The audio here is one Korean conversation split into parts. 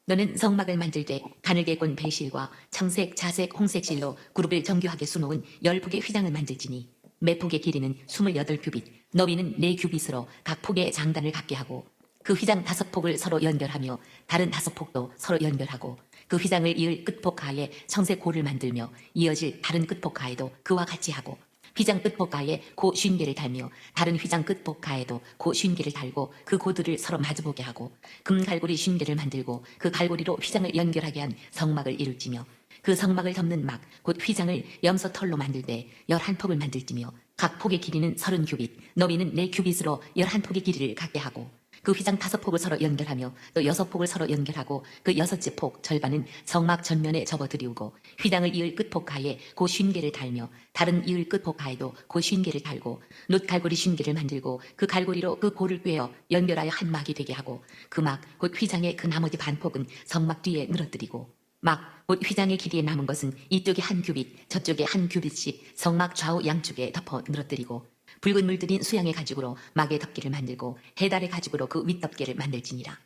너는 성막을 만들 때 가늘게 꼰 배실과 청색, 자색, 홍색 실로 그룹을 정교하게 수놓은 10폭의 휘장을 만들지니 매 폭의 길이는 28규빗, 너비는 4규빗으로 각 폭의 장단을 갖게 하고 그 휘장 5폭을 서로 연결하며 다른 5폭도 서로 연결하고 그 휘장을 이을 끝폭 가에 청색 고를 만들며 이어질 다른 끝폭 가에도 그와 같이 하고 휘장 끝폭 가에 고 쉰개를 달며 다른 휘장 끝폭 가에도 고 쉰개를 달고 그 고들을 서로 마주보게 하고 금 갈고리 쉰개를 만들고 그 갈고리로 휘장을 연결하게 한 성막을 이룰지며 그 성막을 덮는 막 곧 휘장을 염소 털로 만들 때 11폭을 만들지며 각 폭의 길이는 30규빗 너비는 4규빗으로 11폭의 길이를 갖게 하고 그 휘장 5폭을 서로 연결하며 또 6폭을 서로 연결하고 그 6째 폭 절반은 성막 전면에 접어들이우고 휘장을 이을 끝폭 가에 고 쉰개를 달며 다른 이을 끝폭 가에도 고 쉰개를 달고 놋 갈고리 쉰개를 만들고 그 갈고리로 그 고를 꿰어 연결하여 한 막이 되게 하고 그 막 곧 휘장의 그 나머지 반폭은 성막 뒤에 늘어뜨리고 막 곧 휘장의 길이에 남은 것은 이쪽에 1규빗 저쪽에 1규빗씩 성막 좌우 양쪽에 덮어 늘어뜨리고 붉은 물들인 수양의 가죽으로 막의 덮개를 만들고 해달의 가죽으로 그 윗덮개를 만들지니라.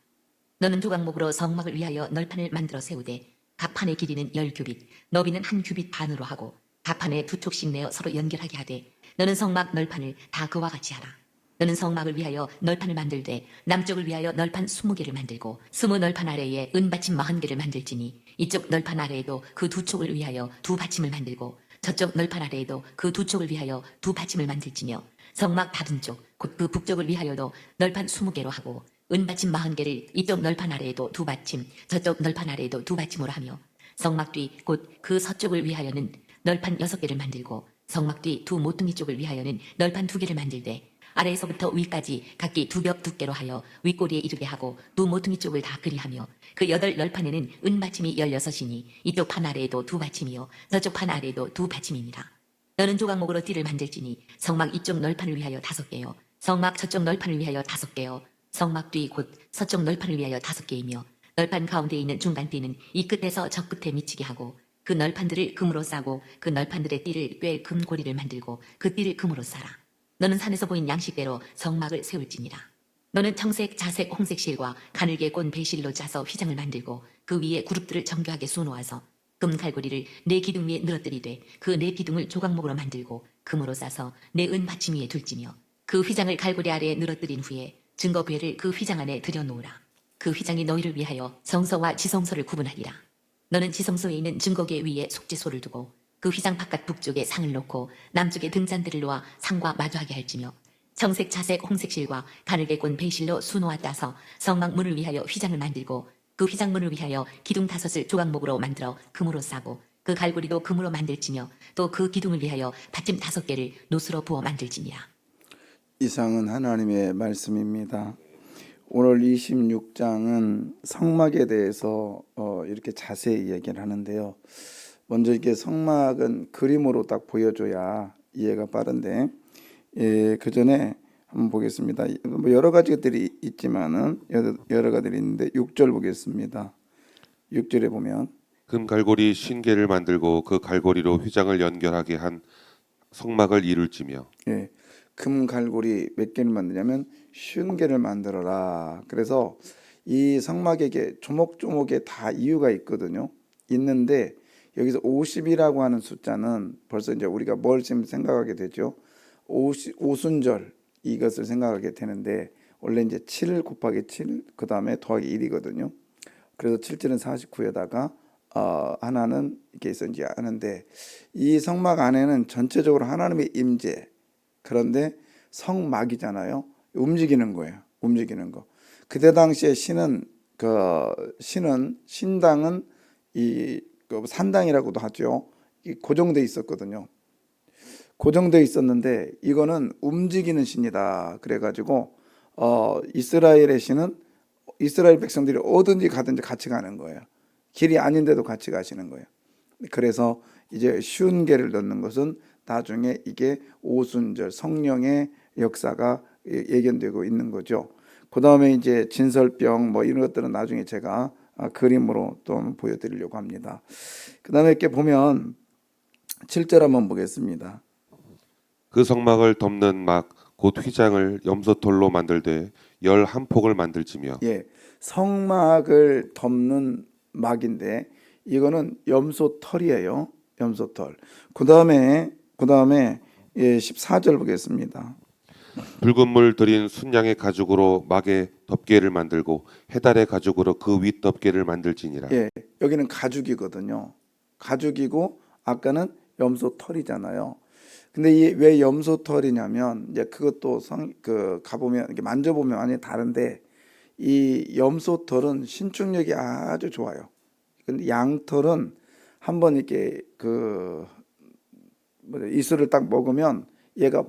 너는 조각목으로 성막을 위하여 널판을 만들어 세우되 각 판의 길이는 10규빗 너비는 1규빗 반으로 하고 각 판에 2촉씩 내어 서로 연결하게 하되 너는 성막 널판을 다 그와 같이 하라. 너는 성막을 위하여 널판을 만들되 남쪽을 위하여 널판 20개를 만들고 20널판 아래에 은받침 40개를 만들지니 이쪽 널판 아래에도 그 2촉을 위하여 2받침을 만들고 저쪽 널판 아래에도 그 2촉을 위하여 2받침을 만들지며 성막 받은 쪽 곧 그 북쪽을 위하여도 널판 20개로 하고 은받침 40개를 이쪽 널판 아래에도 2받침 저쪽 널판 아래에도 2받침으로 하며 성막 뒤 곧 그 서쪽을 위하여는 널판 6개를 만들고 성막 뒤 두 모퉁이 쪽을 위하여는 널판 2개를 만들되 아래에서부터 위까지 각기 2겹 두께로 하여 윗꼬리에 이르게 하고 두 모퉁이 쪽을 다 그리하며 그 8널판에는 은받침이 16이니 이쪽 판 아래에도 2받침이요 저쪽 판 아래에도 2받침이니라. 너는 조각목으로 띠를 만들지니 성막 이쪽 널판을 위하여 5개요 성막 저쪽 널판을 위하여 5개요 성막 뒤 곧 서쪽 널판을 위하여 5개이며 널판 가운데에 있는 중간띠는 이 끝에서 저 끝에 미치게 하고 그 널판들을 금으로 싸고 그 널판들의 띠를 꿰 금고리를 만들고 그 띠를 금으로 싸라. 너는 산에서 보인 양식대로 성막을 세울지니라. 너는 청색, 자색, 홍색 실과 가늘게 꼰 배실로 짜서 휘장을 만들고 그 위에 그룹들을 정교하게 수놓아서 금 갈고리를 네 기둥 위에 늘어뜨리되 그 네 기둥을 조각목으로 만들고 금으로 싸서 네 은 받침 위에 둘지며 그 휘장을 갈고리 아래에 늘어뜨린 후에 증거궤를 그 휘장 안에 들여놓으라. 그 휘장이 너희를 위하여 성소와 지성소를 구분하리라. 너는 지성소에 있는 증거궤 위에 속죄소를 두고 그 휘장 바깥 북쪽에 상을 놓고 남쪽에 등잔대를 놓아 상과 마주하게 할지며 청색, 자색, 홍색 실과 가늘게 꼰 배실로 수놓아 따서 성막 문을 위하여 휘장을 만들고 그 휘장문을 위하여 기둥 5을 조각목으로 만들어 금으로 싸고 그 갈고리도 금으로 만들지며 또 그 기둥을 위하여 받침 5개를 노스로 부어 만들지니라. 이상은 하나님의 말씀입니다. 오늘 26장은 성막에 대해서 이렇게 자세히 얘기를 하는데요. 먼저 이게 성막은 그림으로 딱 보여줘야 이해가 빠른데, 그 전에 한번 보겠습니다. 뭐 여러 가지들이 있지만은 여러 가지들이 있는데 6절 보겠습니다. 6절에 보면 금 갈고리 50개를 만들고 그 갈고리로 휘장을 연결하게 한 성막을 이룰지며 금 갈고리 몇 개를 만드냐면 50개를 만들어라. 그래서 이 성막에게 조목조목에 다 이유가 있거든요. 있는데 여기서 50이라고 하는 숫자는 벌써 이제 우리가 뭘 지금 생각하게 되죠. 오순절 이것을 생각하게 되는데 원래 이제 7 곱하기 7 그 다음에 더하기 1이거든요. 그래서 7절은 49에다가 하나는 이렇게 해서 이제 하는데 이 성막 안에는 전체적으로 하나님의 임재 그런데 성막이잖아요. 움직이는 거예요. 움직이는 거. 그때 당시에 신당은 그 산당이라고도 하죠. 고정돼 있었거든요. 고정돼 있었는데 이거는 움직이는 신이다. 그래가지고 이스라엘의 신은 이스라엘 백성들이 어든지 가든지 같이 가는 거예요. 길이 아닌데도 같이 가시는 거예요. 그래서 이제 50개를 넣는 것은 나중에 이게 오순절 성령의 역사가 예견되고 있는 거죠. 그 다음에 이제 진설병 뭐 이런 것들은 나중에 제가 그림으로 또 보여드리려고 합니다. 그 다음에 이렇게 보면 7절 한번 보겠습니다. 그 성막을 덮는 막 곧 휘장을 염소털로 만들되 열한 폭을 만들지며 예, 성막을 덮는 막인데 이거는 염소털이에요. 염소털. 그다음에 예, 14절 보겠습니다. 붉은 물 들인 순양의 가죽으로 막의 덮개를 만들고 해달의 가죽으로 그 윗 덮개를 만들지니라. 예, 여기는 가죽이거든요. 가죽이고 아까는 염소털이잖아요. 근데 이 왜 염소털이냐면 이제 그것도 가보면 이렇게 만져보면 완전히 다른데 이 염소털은 신축력이 아주 좋아요. 근데 양털은 한번 이렇게 이슬을 딱 먹으면 얘가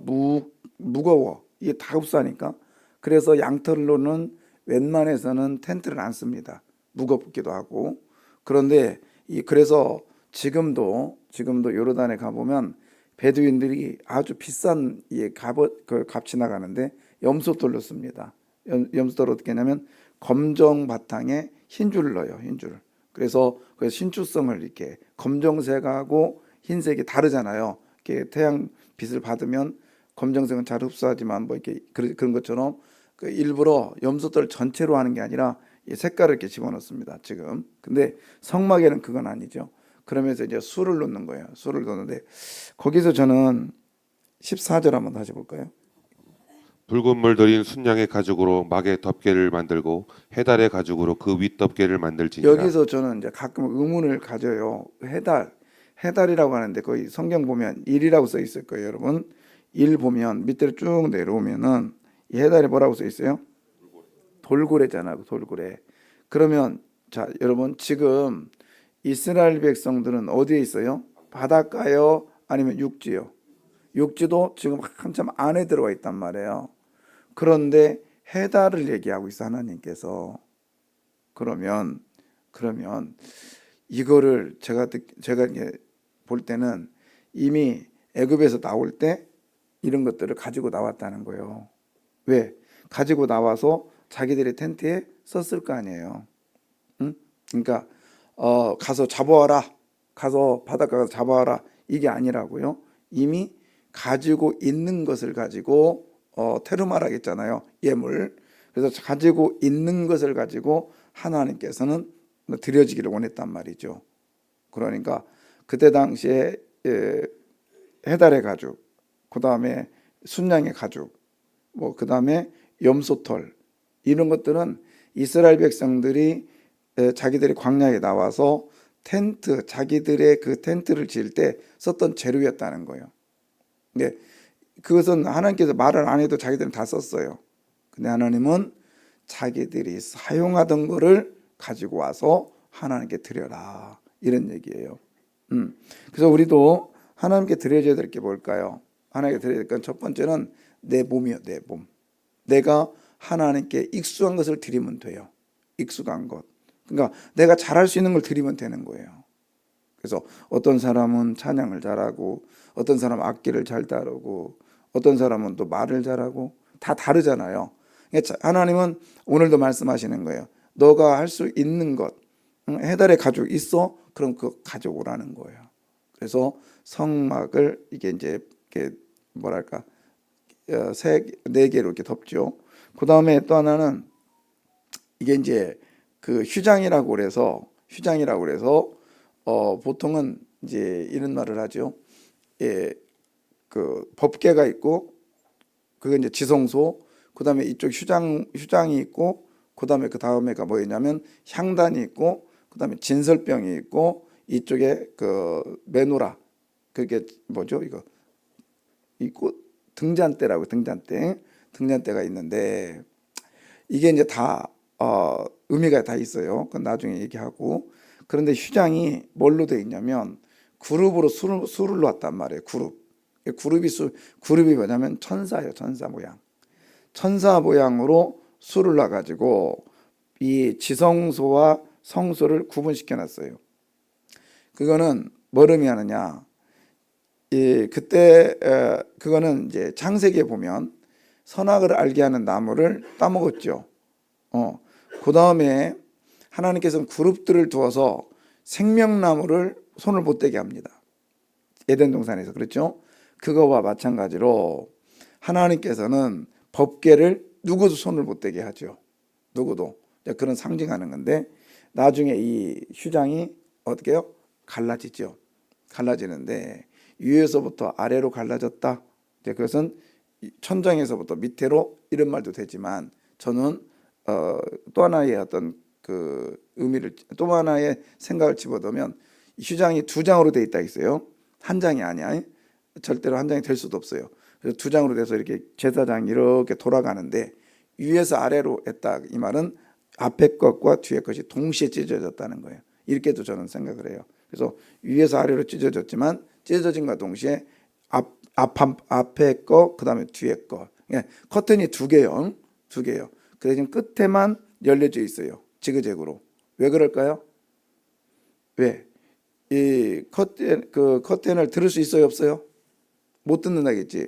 무거워. 이게 다 흡수하니까. 그래서 양털로는 웬만해서는 텐트를 안 씁니다. 무겁기도 하고. 그런데 그래서 지금도 요르단에 가보면 베두인들이 아주 비싼 값이 나가는데 염소털로 씁니다. 염소털 어떻게 하냐면 검정 바탕에 흰 줄을 넣어요. 흰 줄을. 그래서 신축성을 이렇게 검정색하고 흰색이 다르잖아요. 이렇게 태양 빛을 받으면 검정색은 잘 흡수하지만 뭐 이렇게 그런 것처럼 일부러 염소털 전체로 하는 게 아니라 이 색깔을 이렇게 집어넣습니다. 지금. 근데 성막에는 그건 아니죠. 그러면서 이제 술을 넣는 거예요. 술을 넣는데 거기서 저는 14절 한번 다시 볼까요? 붉은 물 들인 순양의 가죽으로 막의 덮개를 만들고 해달의 가죽으로 그 윗 덮개를 만들지니라. 여기서 저는 이제 가끔 의문을 가져요. 해달이라고 하는데 거기 성경 보면 일이라고 써 있을 거예요, 여러분. 일 보면 밑으로 쭉 내려오면은 이 해달이 뭐라고 써 있어요? 돌고래잖아요, 돌고래. 그러면 자, 여러분 지금 이스라엘 백성들은 어디에 있어요? 바닷가요? 아니면 육지요? 육지도 지금 한참 안에 들어와 있단 말이에요. 그런데 해달을 얘기하고 있어 하나님께서. 그러면 이거를 제가 이제 볼 때는 이미 애굽에서 나올 때 이런 것들을 가지고 나왔다는 거예요. 왜? 가지고 나와서 자기들의 텐트에 썼을 거 아니에요. 응? 그러니까 가서 잡아와라. 가서 바닷가 가서 잡아와라. 이게 아니라고요. 이미 가지고 있는 것을 가지고 테르마라고 했잖아요. 예물. 그래서 가지고 있는 것을 가지고 하나님께서는 드려지기를 원했단 말이죠. 그러니까 그때 당시에 해달의 가죽, 그 다음에 순양의 가죽, 뭐 그 다음에 염소털 이런 것들은 이스라엘 백성들이 자기들이 광야에 나와서 자기들의 그 텐트를 지을 때 썼던 재료였다는 거예요. 근데 그것은 하나님께서 말을 안 해도 자기들은 다 썼어요. 근데 하나님은 자기들이 사용하던 거를 가지고 와서 하나님께 드려라 이런 얘기예요. 그래서 우리도 하나님께 드려줘야 될 게 뭘까요? 하나님께 드려야 될 건 첫 번째는 내 몸이요, 내 몸. 내가 하나님께 익숙한 것을 드리면 돼요. 익숙한 것. 그러니까 내가 잘할 수 있는 걸 드리면 되는 거예요. 그래서 어떤 사람은 찬양을 잘하고 어떤 사람은 악기를 잘 다루고 어떤 사람은 또 말을 잘하고 다 다르잖아요. 그러니까 하나님은 오늘도 말씀하시는 거예요. 너가 할 수 있는 것, 해달의 가죽 있어? 그럼 그거 가져오라는 거예요. 그래서 성막을 이게 이제 이렇게 뭐랄까 네 개로 이렇게 덮죠. 그 다음에 또 하나는 이게 이제 그 휴장이라고 그래서 보통은 이제 이런 말을 하죠. 예, 그 법궤가 있고 그게 이제 지성소, 그 다음에 이쪽 휴장이 있고 그 다음에가 뭐였냐면 향단이 있고 그 다음에 진설병이 있고 이쪽에 그 메노라 그게 뭐죠 이거 있고 등잔대가 있는데 이게 이제 다 의미가 다 있어요. 그건 나중에 얘기하고. 그런데 휴장이 뭘로 돼 있냐면 그룹으로 술을 놓았단 말이에요. 그룹이 뭐냐면 천사예요. 천사 모양으로 술을 놔가지고 이 지성소와 성소를 구분시켜 놨어요. 그거는 뭘 의미하느냐? 그거는 이제 창세기에 보면 선악을 알게 하는 나무를 따먹었죠. 그 다음에 하나님께서는 그룹들을 두어서 생명나무를 손을 못 대게 합니다. 에덴 동산에서 그렇죠. 그거와 마찬가지로 하나님께서는 법궤를 누구도 손을 못 대게 하죠. 누구도. 그런 상징하는 건데 나중에 이 휴장이 어떻게 해요? 갈라지죠. 갈라지는데 위에서부터 아래로 갈라졌다. 이제 그것은 천장에서부터 밑으로 이런 말도 되지만 저는 또 하나의 어떤 그 의미를 또 하나의 생각을 집어넣으면 휴장이 두 장으로 돼 있다 했어요. 한 장이 아니야. 절대로 한 장이 될 수도 없어요. 그래서 두 장으로 돼서 이렇게 제사장이 이렇게 돌아가는데 위에서 아래로 했다. 이 말은 앞에 것과 뒤에 것이 동시에 찢어졌다는 거예요. 이렇게도 저는 생각을 해요. 그래서 위에서 아래로 찢어졌지만 찢어진과 동시에 앞에 거 그다음에 뒤에 거. 커튼이 두 개요. 두 개요. 그 대신 끝에만 열려져 있어요. 지그재그로. 왜 그럴까요? 왜? 이 커튼을 들을 수 있어요, 없어요? 못 듣는다겠지.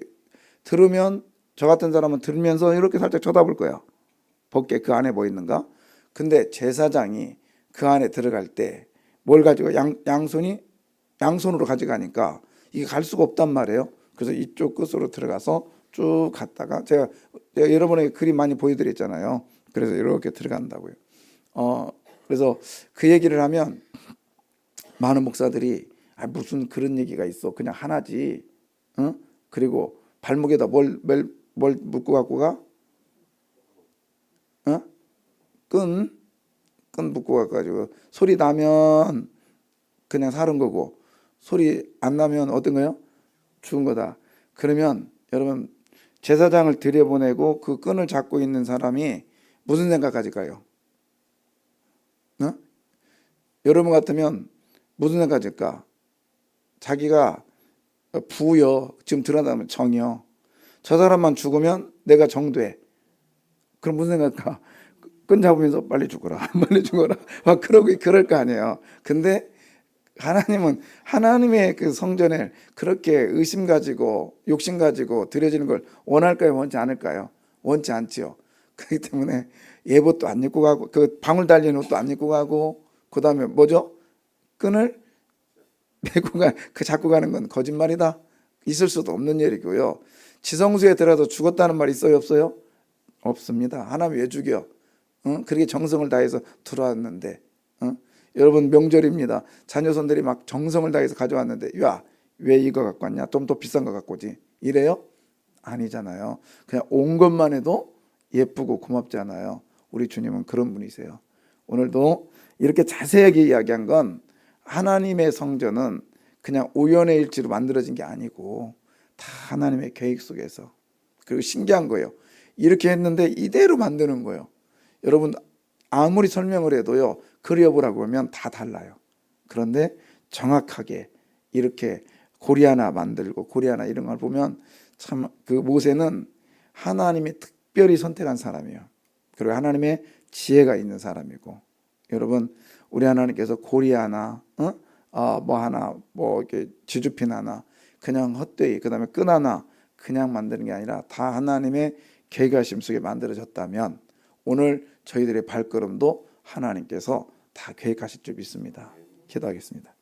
들으면 저 같은 사람은 들으면서 이렇게 살짝 쳐다볼 거야. 밖에 그 안에 뭐 있는가? 근데 제사장이 그 안에 들어갈 때 뭘 가지고 양손으로 가져가니까 이게 갈 수가 없단 말이에요. 그래서 이쪽 끝으로 들어가서 쭉 갔다가 제가 여러분에게 그림 많이 보여드렸잖아요. 그래서 이렇게 들어간다고요. 그래서 그 얘기를 하면 많은 목사들이 무슨 그런 얘기가 있어. 그냥 하나지. 그리고 발목에다 뭘 묶고 갖고 가? 끈 묶고 가가지고 소리 나면 그냥 사는 거고 소리 안 나면 어떤 거요? 죽은 거다. 그러면 여러분 제사장을 들여보내고 그 끈을 잡고 있는 사람이 무슨 생각 가질까요? 여러분 같으면 무슨 생각 가질까? 자기가 부여 지금 드러나면 정이요. 저 사람만 죽으면 내가 정돼. 그럼 무슨 생각할까? 끈 잡으면서 빨리 죽어라, 빨리 죽어라. 막 그럴 거 아니에요. 근데 하나님은 하나님의 그 성전에 그렇게 의심 가지고 욕심 가지고 드려지는 걸 원할까요? 원치 않을까요? 원치 않지요. 그렇기 때문에 예봇도 안 입고 가고 그 방울 달린 옷도 안 입고 가고 그 다음에 뭐죠? 끈을 메고 잡고 가는 건 거짓말이다. 있을 수도 없는 일이고요. 지성소에 들어가서 죽었다는 말 있어요, 없어요? 없습니다. 하나님 왜 죽여? 그렇게 정성을 다해서 들어왔는데, 여러분 명절입니다. 자녀손들이 막 정성을 다해서 가져왔는데, 야, 왜 이거 갖고 왔냐? 좀 더 비싼 거 갖고 오지. 이래요? 아니잖아요. 그냥 온 것만 해도 예쁘고 고맙잖아요. 우리 주님은 그런 분이세요. 오늘도 이렇게 자세하게 이야기한 건 하나님의 성전은 그냥 우연의 일치로 만들어진 게 아니고 다 하나님의 계획 속에서. 그리고 신기한 거예요. 이렇게 했는데 이대로 만드는 거예요. 여러분 아무리 설명을 해도요, 그려보라고 하면 다 달라요. 그런데 정확하게 이렇게 고리 하나 만들고 고리 하나 이런 걸 보면 참 그 모세는 하나님이 특별히 선택한 사람이에요. 그리고 하나님의 지혜가 있는 사람이고, 여러분 우리 하나님께서 고리 하나, 뭐 이렇게 지주핀 하나 그냥 헛되이 그다음에 끈 하나 그냥 만드는 게 아니라 다 하나님의 계획하심 속에 만들어졌다면 오늘 저희들의 발걸음도 하나님께서 다 계획하실 줄 믿습니다. 기도하겠습니다.